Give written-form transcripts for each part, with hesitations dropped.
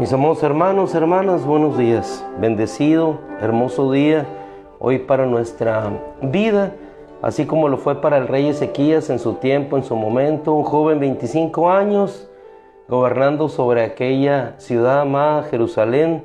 Mis amados hermanos, hermanas, buenos días. Bendecido, hermoso día hoy para nuestra vida, así como lo fue para el rey Ezequías en su tiempo, en su momento, un joven 25 años, gobernando sobre aquella ciudad amada, Jerusalén,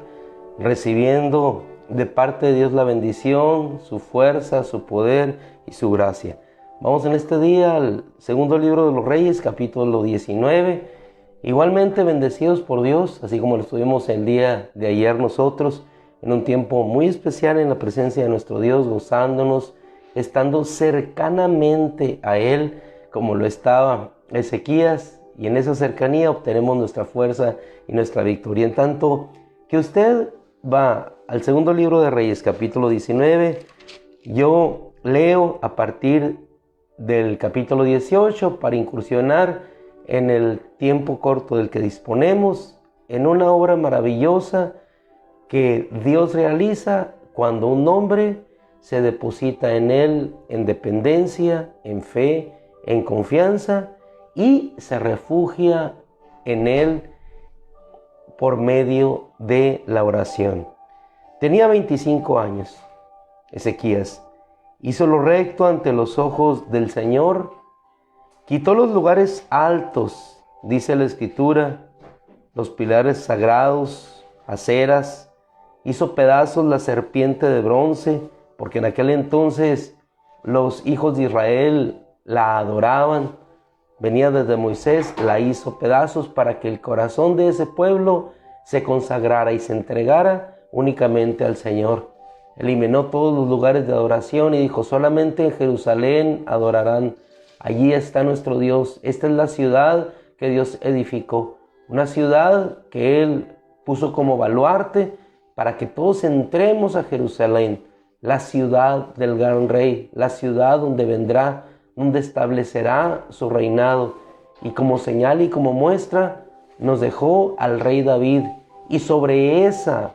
recibiendo de parte de Dios la bendición, su fuerza, su poder y su gracia. Vamos en este día al segundo libro de los Reyes, capítulo 19. Igualmente bendecidos por Dios, así como lo estuvimos el día de ayer nosotros, en un tiempo muy especial en la presencia de nuestro Dios, gozándonos, estando cercanamente a Él, como lo estaba Ezequías, y en esa cercanía obtenemos nuestra fuerza y nuestra victoria. En tanto que usted va al segundo libro de Reyes, capítulo 19, yo leo a partir del capítulo 18 para incursionar en el tiempo corto del que disponemos, en una obra maravillosa que Dios realiza cuando un hombre se deposita en Él en dependencia, en fe, en confianza y se refugia en Él por medio de la oración. Tenía 25 años, Ezequías. Hizo lo recto ante los ojos del Señor. Quitó los lugares altos, dice la Escritura, los pilares sagrados, aceras. Hizo pedazos la serpiente de bronce, porque en aquel entonces los hijos de Israel la adoraban. Venía desde Moisés, la hizo pedazos para que el corazón de ese pueblo se consagrara y se entregara únicamente al Señor. Eliminó todos los lugares de adoración y dijo: solamente en Jerusalén adorarán. Allí está nuestro Dios. Esta es la ciudad que Dios edificó. Una ciudad que Él puso como baluarte para que todos entremos a Jerusalén, la ciudad del gran rey, la ciudad donde vendrá, donde establecerá su reinado. Y como señal y como muestra nos dejó al rey David. Y sobre esa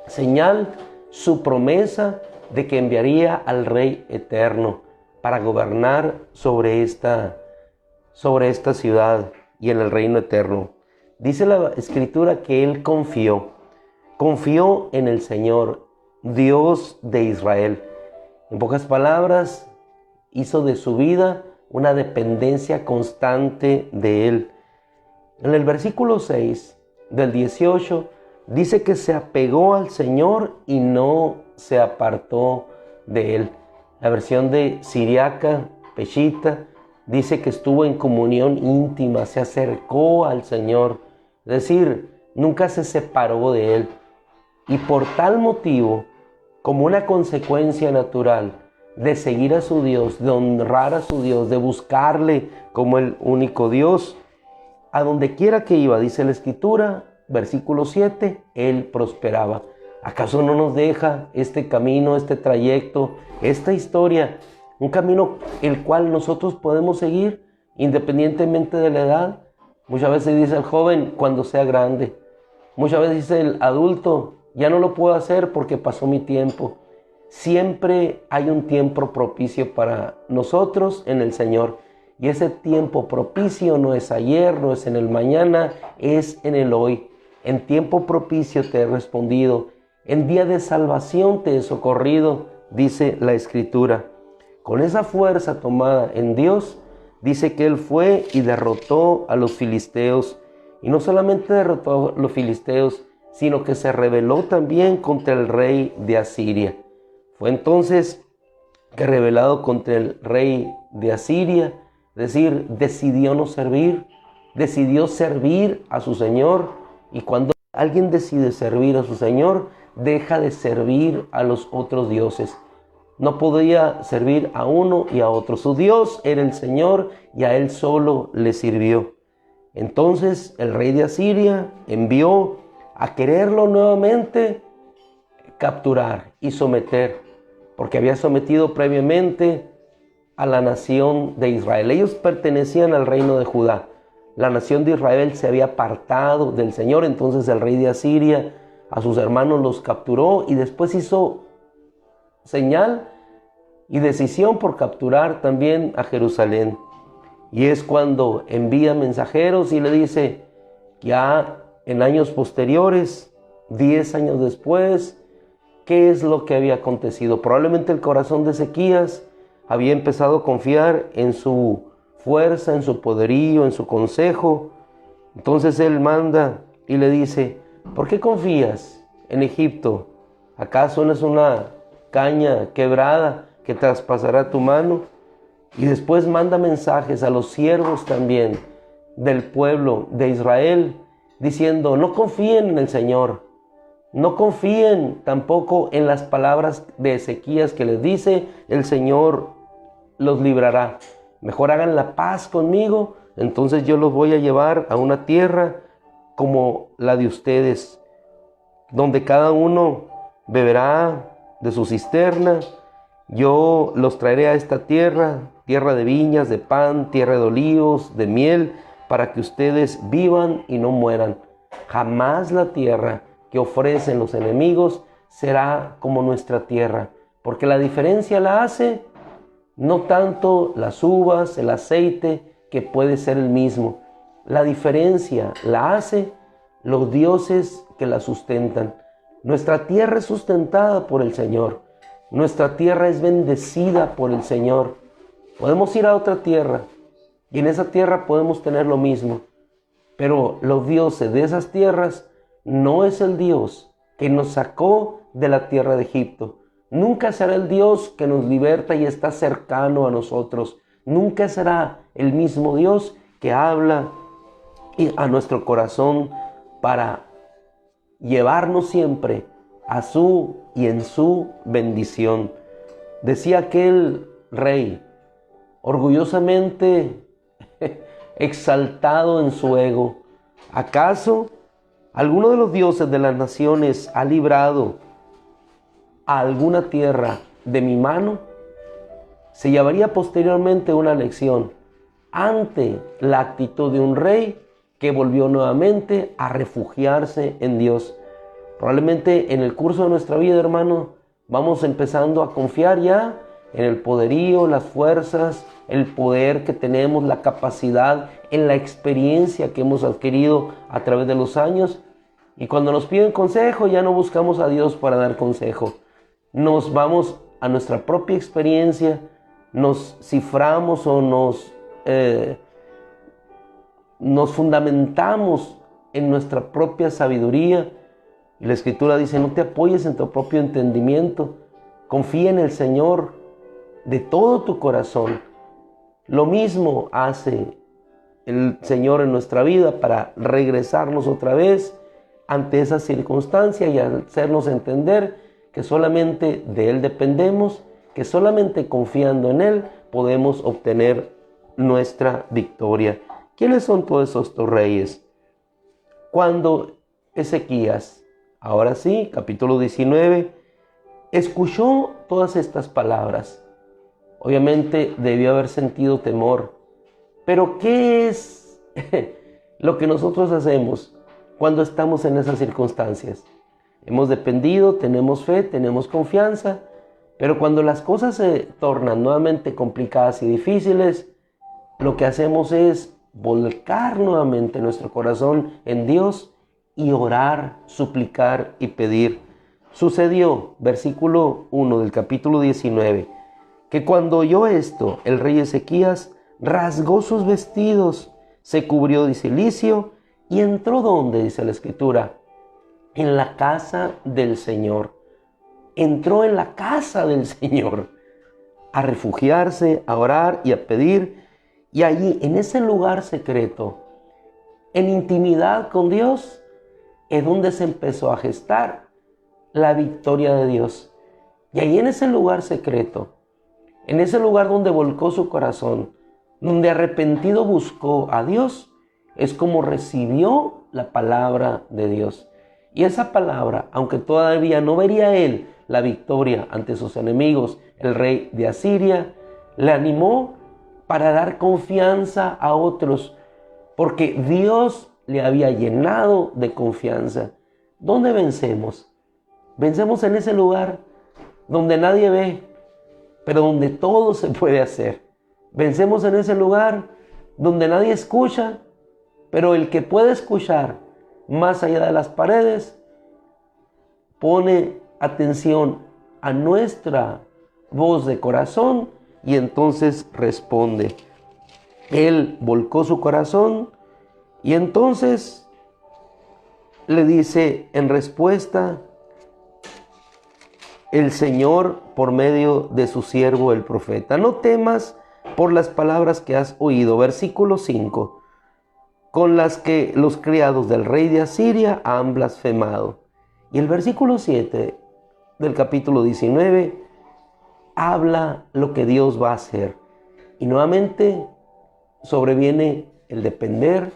señal su promesa de que enviaría al rey eterno para gobernar sobre esta ciudad y en el reino eterno. Dice la Escritura que él confió en el Señor, Dios de Israel. En pocas palabras, hizo de su vida una dependencia constante de él. En el versículo 6 del 18 dice que se apegó al Señor y no se apartó de él. La versión de Siriaca, Peshita, dice que estuvo en comunión íntima, se acercó al Señor. Es decir, nunca se separó de Él. Y por tal motivo, como una consecuencia natural de seguir a su Dios, de honrar a su Dios, de buscarle como el único Dios, a donde quiera que iba, dice la Escritura, versículo 7, Él prosperaba. ¿Acaso no nos deja este camino, este trayecto, esta historia, un camino el cual nosotros podemos seguir independientemente de la edad? Muchas veces dice el joven: cuando sea grande. Muchas veces dice el adulto: ya no lo puedo hacer porque pasó mi tiempo. Siempre hay un tiempo propicio para nosotros en el Señor. Y ese tiempo propicio no es ayer, no es en el mañana, es en el hoy. En tiempo propicio te he respondido. En día de salvación te he socorrido, dice la Escritura. Con esa fuerza tomada en Dios, dice que Él fue y derrotó a los filisteos. Y no solamente derrotó a los filisteos, sino que se rebeló también contra el rey de Asiria. Fue entonces que, rebelado contra el rey de Asiria, es decir, decidió no servir, decidió servir a su Señor. Y cuando alguien decide servir a su Señor, deja de servir a los otros dioses. No podía servir a uno y a otro. Su Dios era el Señor y a Él solo le sirvió. Entonces el rey de Asiria envió a quererlo nuevamente capturar y someter, porque había sometido previamente a la nación de Israel. Ellos pertenecían al reino de Judá. La nación de Israel se había apartado del Señor. Entonces el rey de Asiria a sus hermanos los capturó y después hizo señal y decisión por capturar también a Jerusalén. Y es cuando envía mensajeros y le dice: ya en años posteriores, 10 años después, ¿qué es lo que había acontecido? Probablemente el corazón de Ezequías había empezado a confiar en su fuerza, en su poderío, en su consejo. Entonces él manda y le dice: ¿por qué confías en Egipto? ¿Acaso no es una caña quebrada que traspasará tu mano? Y después manda mensajes a los siervos también del pueblo de Israel, diciendo: no confíen en el Señor, no confíen tampoco en las palabras de Ezequías que les dice: el Señor los librará. Mejor hagan la paz conmigo, entonces yo los voy a llevar a una tierra como la de ustedes, donde cada uno beberá de su cisterna. Yo los traeré a esta tierra, tierra de viñas, de pan, tierra de olivos, de miel, para que ustedes vivan y no mueran. Jamás la tierra que ofrecen los enemigos será como nuestra tierra, porque la diferencia la hace no tanto las uvas, el aceite, que puede ser el mismo. La diferencia la hace los dioses que la sustentan. Nuestra tierra es sustentada por el Señor. Nuestra tierra es bendecida por el Señor. Podemos ir a otra tierra y en esa tierra podemos tener lo mismo. Pero los dioses de esas tierras no es el Dios que nos sacó de la tierra de Egipto. Nunca será el Dios que nos liberta y está cercano a nosotros. Nunca será el mismo Dios que habla a nuestro corazón para llevarnos siempre a su y en su bendición. Decía aquel rey, orgullosamente exaltado en su ego: ¿acaso alguno de los dioses de las naciones ha librado a alguna tierra de mi mano? Se llevaría posteriormente una lección ante la actitud de un rey que volvió nuevamente a refugiarse en Dios. Probablemente en el curso de nuestra vida, hermano, vamos empezando a confiar ya en el poderío, las fuerzas, el poder que tenemos, la capacidad, en la experiencia que hemos adquirido a través de los años. Y cuando nos piden consejo, ya no buscamos a Dios para dar consejo. Nos vamos a nuestra propia experiencia, nos ciframos o nos fundamentamos en nuestra propia sabiduría. Y la Escritura dice: no te apoyes en tu propio entendimiento, confía en el Señor de todo tu corazón. Lo mismo hace el Señor en nuestra vida para regresarnos otra vez ante esa circunstancia y hacernos entender que solamente de Él dependemos, que solamente confiando en Él podemos obtener nuestra victoria. ¿Quiénes son todos estos reyes? Cuando Ezequías, ahora sí, capítulo 19, escuchó todas estas palabras, obviamente debió haber sentido temor. Pero ¿qué es lo que nosotros hacemos cuando estamos en esas circunstancias? Hemos dependido, tenemos fe, tenemos confianza, pero cuando las cosas se tornan nuevamente complicadas y difíciles, lo que hacemos es volcar nuevamente nuestro corazón en Dios y orar, suplicar y pedir. Sucedió, versículo 1 del capítulo 19, que cuando oyó esto, el rey Ezequías rasgó sus vestidos, se cubrió de cilicio y entró donde, dice la Escritura, en la casa del Señor. Entró en la casa del Señor a refugiarse, a orar y a pedir. Y allí, en ese lugar secreto, en intimidad con Dios, es donde se empezó a gestar la victoria de Dios. Y ahí en ese lugar secreto, en ese lugar donde volcó su corazón, donde arrepentido buscó a Dios, es como recibió la palabra de Dios. Y esa palabra, aunque todavía no vería él la victoria ante sus enemigos, el rey de Asiria, le animó para dar confianza a otros, porque Dios le había llenado de confianza. ¿Dónde vencemos? Vencemos en ese lugar donde nadie ve, pero donde todo se puede hacer. Vencemos en ese lugar donde nadie escucha, pero el que puede escuchar más allá de las paredes, pone atención a nuestra voz de corazón y entonces responde. Él volcó su corazón y entonces le dice en respuesta el Señor por medio de su siervo el profeta: no temas por las palabras que has oído, versículo 5, con las que los criados del rey de Asiria han blasfemado. Y el versículo 7 del capítulo 19 habla lo que Dios va a hacer. Y nuevamente sobreviene el depender,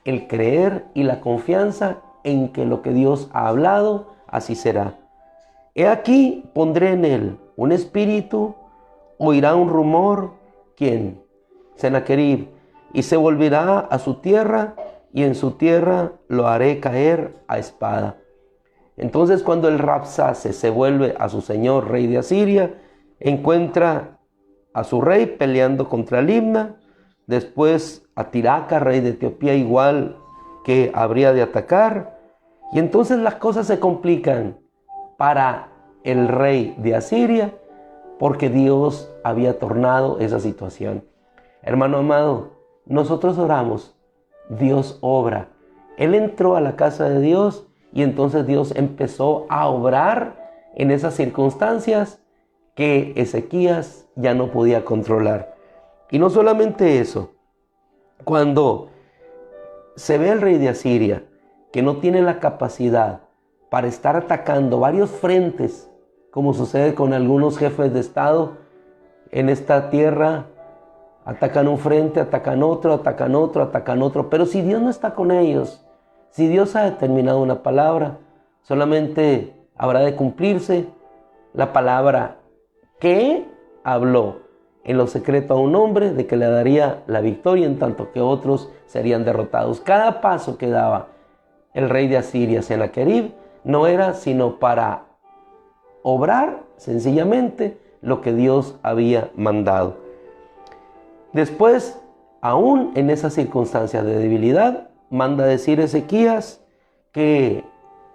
el creer y la confianza en que lo que Dios ha hablado, así será. He aquí, pondré en él un espíritu, oirá un rumor. ¿Quién? Sennacherib. Y se volverá a su tierra, y en su tierra lo haré caer a espada. Entonces, cuando el Rabsacés se vuelve a su señor, rey de Asiria, encuentra a su rey peleando contra Libna, después a Tiraca, rey de Etiopía, igual que habría de atacar, y entonces las cosas se complican para el rey de Asiria, porque Dios había tornado esa situación. Hermano amado, nosotros oramos, Dios obra. Él entró a la casa de Dios y entonces Dios empezó a obrar en esas circunstancias que Ezequías ya no podía controlar. Y no solamente eso, cuando se ve al rey de Asiria que no tiene la capacidad para estar atacando varios frentes, como sucede con algunos jefes de Estado en esta tierra, atacan un frente, atacan otro, atacan otro, atacan otro. Pero si Dios no está con ellos, si Dios ha determinado una palabra, solamente habrá de cumplirse la palabra que habló en lo secreto a un hombre de que le daría la victoria, en tanto que otros serían derrotados. Cada paso que daba el rey de Asiria, Sennacherib, no era sino para obrar sencillamente lo que Dios había mandado. Después, aún en esas circunstancias de debilidad, manda decir Ezequías que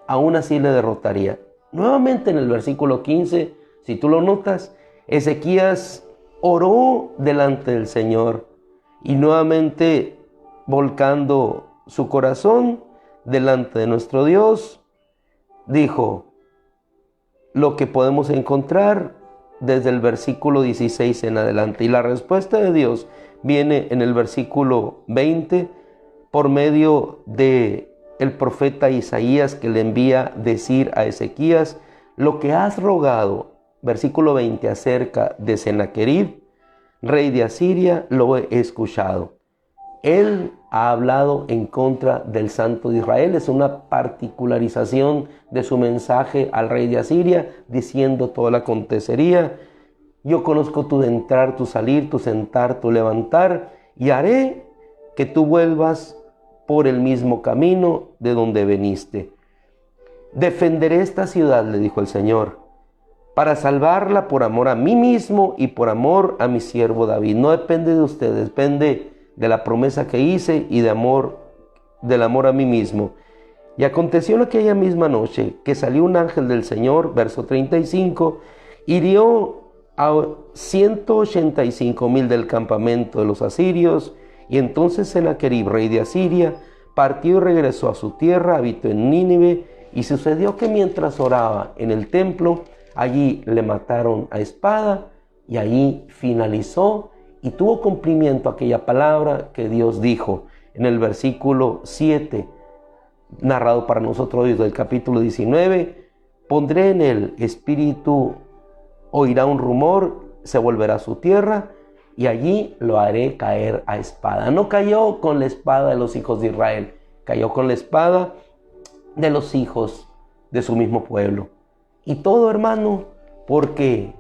aún así le derrotaría. Nuevamente en el versículo 15, si tú lo notas, Ezequías oró delante del Señor y nuevamente volcando su corazón delante de nuestro Dios, dijo lo que podemos encontrar desde el versículo 16 en adelante. Y la respuesta de Dios viene en el versículo 20 por medio de el profeta Isaías, que le envía decir a Ezequías: lo que has rogado, versículo 20, acerca de Sennacherib, rey de Asiria, lo he escuchado. Él ha hablado en contra del Santo de Israel. Es una particularización de su mensaje al rey de Asiria, diciendo todo lo que acontecería. Yo conozco tu entrar, tu salir, tu sentar, tu levantar, y haré que tú vuelvas por el mismo camino de donde veniste. Defenderé esta ciudad, le dijo el Señor, para salvarla por amor a mí mismo y por amor a mi siervo David. No depende de ustedes, depende de la promesa que hice y del amor a mí mismo. Y aconteció en aquella misma noche que salió un ángel del Señor, verso 35, hirió a 185,000 del campamento de los asirios, y entonces Sennacherib, rey de Asiria, partió y regresó a su tierra, habitó en Nínive, y sucedió que mientras oraba en el templo, allí le mataron a espada, y allí finalizó y tuvo cumplimiento aquella palabra que Dios dijo en el versículo 7, narrado para nosotros hoy del capítulo 19, pondré en él espíritu, oirá un rumor, se volverá a su tierra, y allí lo haré caer a espada. No cayó con la espada de los hijos de Israel, cayó con la espada de los hijos de su mismo pueblo. Y todo, hermano, porque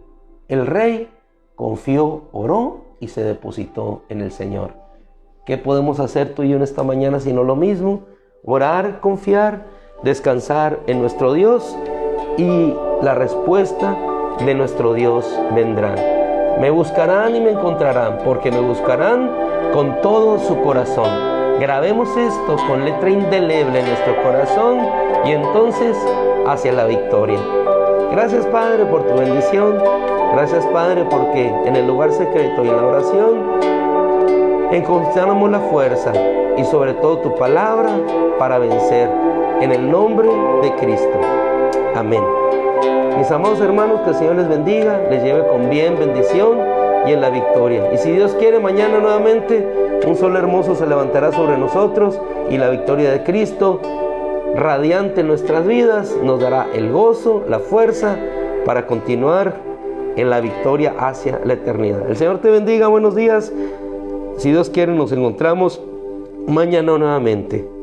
el rey confió, oró y se depositó en el Señor. ¿Qué podemos hacer tú y yo en esta mañana sino lo mismo? Orar, confiar, descansar en nuestro Dios, y la respuesta de nuestro Dios vendrá. Me buscarán y me encontrarán, porque me buscarán con todo su corazón. Grabemos esto con letra indeleble en nuestro corazón y entonces hacia la victoria. Gracias, Padre, por tu bendición. Gracias, Padre, porque en el lugar secreto y en la oración encontramos la fuerza y sobre todo tu palabra para vencer. En el nombre de Cristo. Amén. Mis amados hermanos, que el Señor les bendiga, les lleve con bien, bendición y en la victoria. Y si Dios quiere, mañana nuevamente un sol hermoso se levantará sobre nosotros y la victoria de Cristo, radiante en nuestras vidas, nos dará el gozo, la fuerza para continuar en la victoria hacia la eternidad. El Señor te bendiga, buenos días. Si Dios quiere, nos encontramos mañana nuevamente.